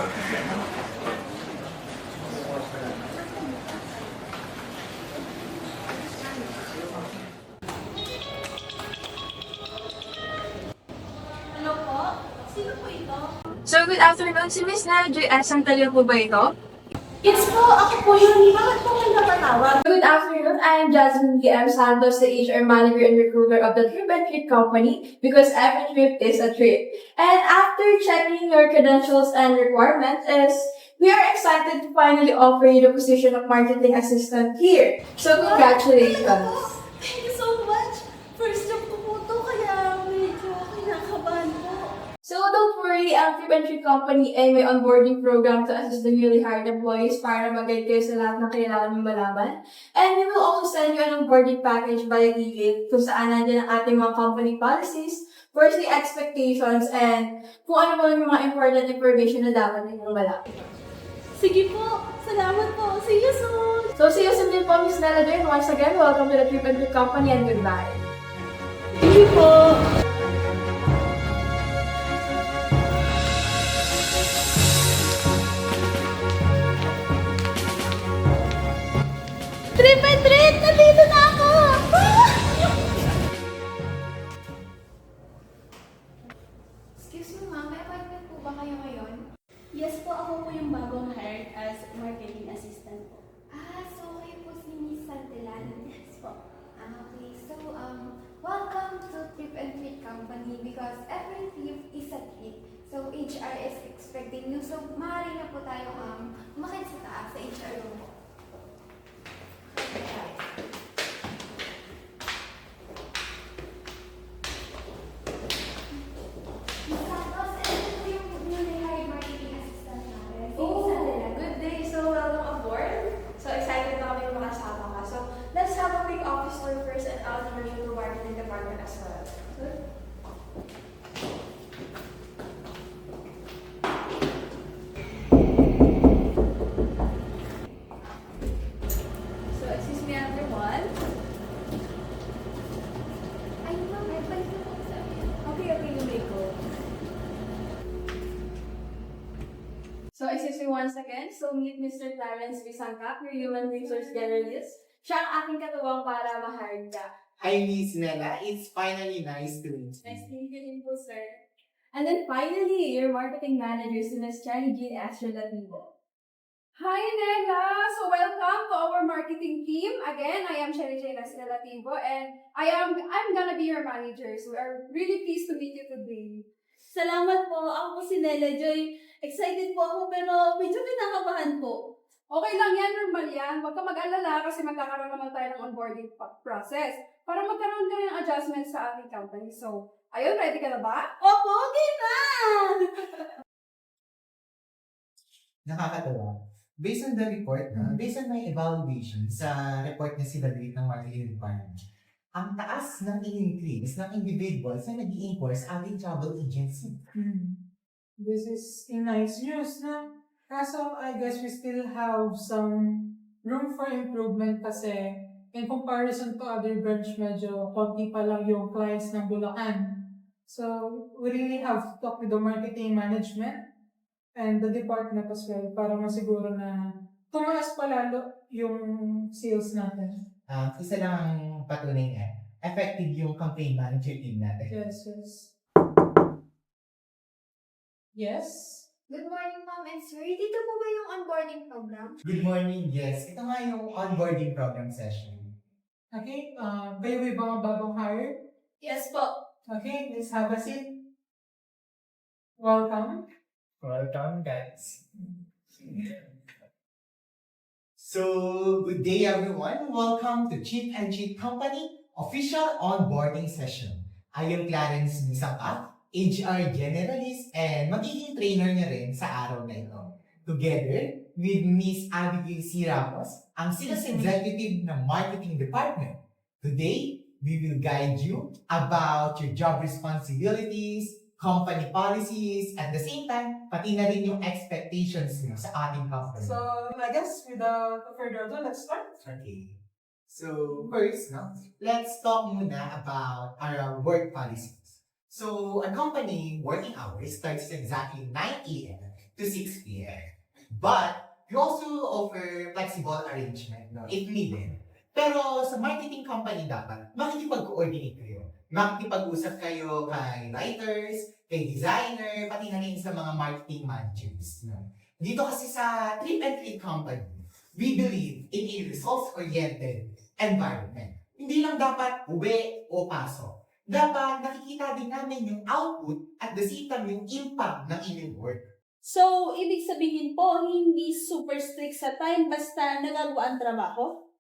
Hello po? Sino po ito? So, good afternoon. Si Miss Nara Joy S. Santalio po ba ito? Yes po, ako po yun. Bakit po kayo napatawag? Good afternoon. I am Jasmine D.M. Santos, the HR Manager and Recruiter of the Trip and Treat Company, because every trip is a trip. And after checking your credentials and requirements, we are excited to finally offer you the position of Marketing Assistant here. So, congratulations. Thank you so much. First job ko po to, kaya medyo kinakabahan po. So, don't worry, ang Trip and Treat Company ay may onboarding program to assist the newly hired employees para mag-guide kayo sa lahat ng kailangan nyo malaman. And we will also send you an onboarding package via email kung saan nandiyan ang ating mga company policies, firstly expectations, and kung ano ba yung mga important information na dapat ninyong malaman. Sige po. Salamat po. See you soon. So, see you soon din po, Miss Nella Joy. Once again, welcome to the Trip and Treat Company and goodbye. Thank you po. Trip and treat! Nandito na ako! Excuse me, ma'am. May appointment po ba kayo ngayon? Yes po, ako po yung bagong hired as marketing assistant po. So kayo po si Miss Santelan. Yes po. Okay. So, welcome to Trip and Treat Company because every trip is a treat. So, HR is expecting you. So, maaari na po tayo umakit sa taas sa HR room po. Miss Santos, ito po yung newly hired marketing assistant natin. Si Miss Santelan. Good day. So, welcome aboard. So, excited na kami makasama ka. So, let's have a quick office tour first and I'll introduce you to marketing department as well. Good? So, excuse me, everyone. Ay, ma'am, may balik na po sa akin. Okay, you may go. So, excuse me once again. So, meet Mr. Clarence Visangkap, your Human Resource Generalist. Siya ang aking katuwang para ma-hire ka. Hi, Miss Nella. It's finally nice to meet you. Nice to meet you din po, sir. And then finally, your marketing manager, si Ms. Cherry Jean Astrolativo. Hi, Nela! So, welcome to our marketing team. Again, I am Cherry Jane Estelativo and I'm gonna be your manager. So, we are really pleased to meet you today. Salamat po. Ako po si Nella Joy. Excited po ako pero medyo kinakabahan po. Okay lang yan, normal yan. Huwag ka mag-alala kasi magkakaroon naman tayo ng onboarding process para magkaroon ka ng adjustments sa ating company. So, ayun, ready ka na ba? Opo, okay na! Nakakatawa. Based on the report, based on my evaluation sa report na sinabit ng marketing department, ang taas ng increase ng individuals na nag-i-import sa ating travel agency. This is nice news, na. Kaso, I guess we still have some room for improvement kasi in comparison to other branch, medyo konti pa lang yung clients ng Bulacan. So, we really have to talk with the marketing management and the department as well para masiguro na tumaas pa lalo yung sales natin. Isa lang ang patunay nga, effective yung campaign manager team natin. Yes, yes. Yes? Good morning, ma'am and sir. Dito po ba yung onboarding program? Good morning, yes. Ito nga yung onboarding program session. Okay, kayo may mga bagong hire? Yes po. Okay, let's have a seat. Welcome. Welcome, guys. So, good day everyone. Welcome to Chip and Chip Company official onboarding session. I am Clarence Misangkat, HR Generalist, and magiging trainer niya rin sa araw na ito. Together with Miss Abigail C. Ramos, ang Sales Executive ng Marketing Department. Today, we will guide you about your job responsibilities, company policies, at the same time, pati na rin yung expectations niyo sa ating company. So, I guess without further ado, let's start. Okay. So, first, let's talk muna about our work policies. So, a company working hours starts exactly 9 a.m. to to 6 p.m. But we also offer flexible arrangement, no, if needed. Pero sa marketing company dapat, makikipag-coordinate kayo. Makikipag-usap kayo kay writers, kay designer, pati na rin sa mga marketing managers. No? Dito kasi sa Trip and Treat Company, we believe in a results-oriented environment. Hindi lang dapat uwi o pasok. Dapat nakikita din namin yung output at the same time yung impact ng inyong work. So, ibig sabihin po, hindi super strict sa time basta nagagawa ang trabaho?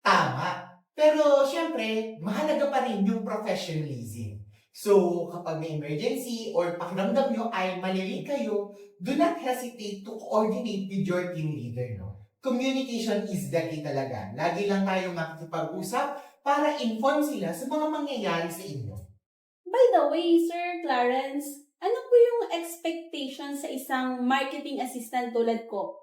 Tama. Pero syempre, mahalaga pa rin yung professionalism. So, kapag may emergency or pakiramdam nyo ay malilig kayo, do not hesitate to coordinate with your team leader. No? Communication is the key talaga. Lagi lang tayo makikipag-usap para inform sila sa mga mangyayari sa inyo. By the way, Sir Clarence, ano po yung expectation sa isang marketing assistant tulad ko?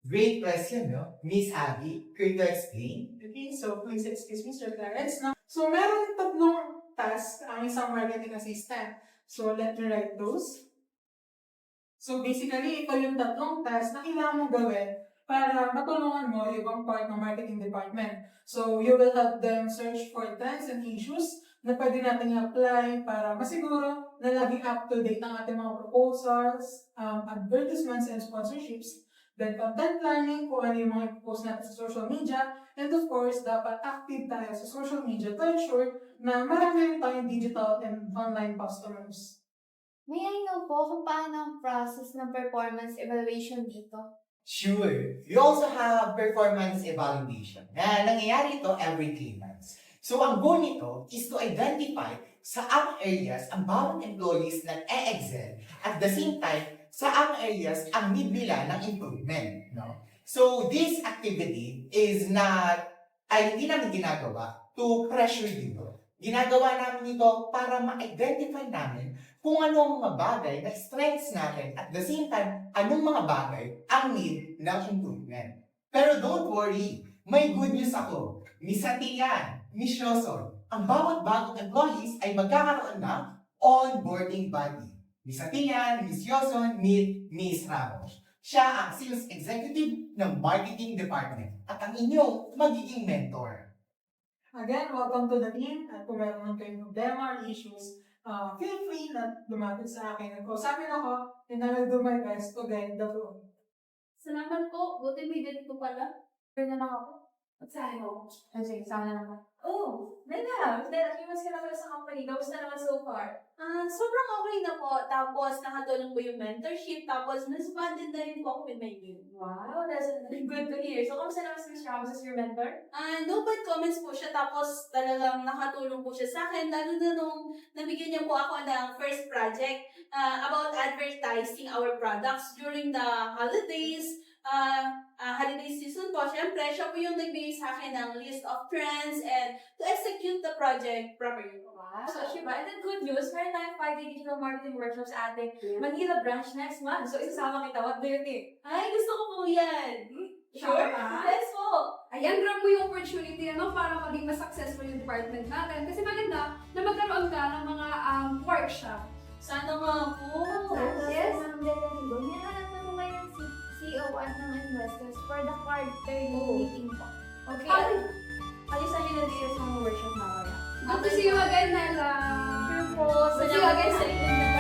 Great question, no? Miss Abby, care to explain? Okay, so please excuse me, Sir Clarence. No? So, meron tatlong tasks ang isang marketing assistant. So, let me write those. So, basically, ito yung tatlong tasks na kailangan mong gawin para matulungan mo yung ibang part ng marketing department. So, you will help them search for trends and issues na pwede natin i-apply para masiguro na laging up-to-date ang ating mga proposals, advertisements, and sponsorships. Then, content planning, kung ano yung mga i-post natin sa social media. And of course, dapat active tayo sa social media to ensure na marami rin tayong digital and online customers. May I know po kung paano ang process ng performance evaluation dito? Sure. We also have performance evaluation na nangyayari ito every 3 months. So, ang goal nito is to identify saan areas ang bawat employees nag-e-excel at the same time, saan areas ang need nila ng improvement. No? So, this activity is hindi namin ginagawa to pressure dito. Ginagawa namin ito para ma-identify namin kung anong mga bagay na strengths natin at the same time, anong mga bagay ang need ng improvement. Pero don't worry, may good news ako. Miss Atian, Miss Yoson, ang bawat bagong employees ay magkakaroon ng onboarding buddy. Miss Atian, Miss Yoson, meet Miss Ramos. Siya ang sales executive ng marketing department at ang inyong magiging mentor. Again, welcome to the team. At kung meron man kayong problema or issues, feel free na lumapit sa akin. At kausapin ako, and I will do my best to guide the flow. Salamat po. Buti may ganito pala. Pero na lang ako. Magsahin mo. Sige, sama na lang ako. Oh, Nena, nag-iwas ka na pala sa company. Kamusta naman so far? Sobrang okay na po. Tapos, nakatulong po yung mentorship. Tapos, nas-bonded na rin po ako with my team. Wow, that's good to hear. So, kamusta naman si Miss Ramos as your mentor? No bad comments po siya. Tapos, talagang nakatulong po siya sa akin. Lalo na nung nabigyan niya po ako ng first project about advertising our products during the holidays. Holiday season po. Siyempre, siya po yung nagbigay sa akin ng list of trends and to execute the project properly. Wow. So, Shiba, and then good news, meron tayong 5-day digital marketing workshops sa ating Manila branch next month. So, isasama kita. What do you think? Ay, gusto ko po yan. Sure? Yes po. Ayan, grab mo yung opportunity para maging mas successful yung department natin. Kasi maganda na magkaroon ka ng mga workshop. Sana nga po. Yes, Ma'am Delarigo, hinahanap na po ngayon si CEO at ng investors for the quarterly meeting po. Okay? Alisan niyo na dito sa mga workshop na kaya. Good to see you again, Nella. Sure po. See you again sa inyo.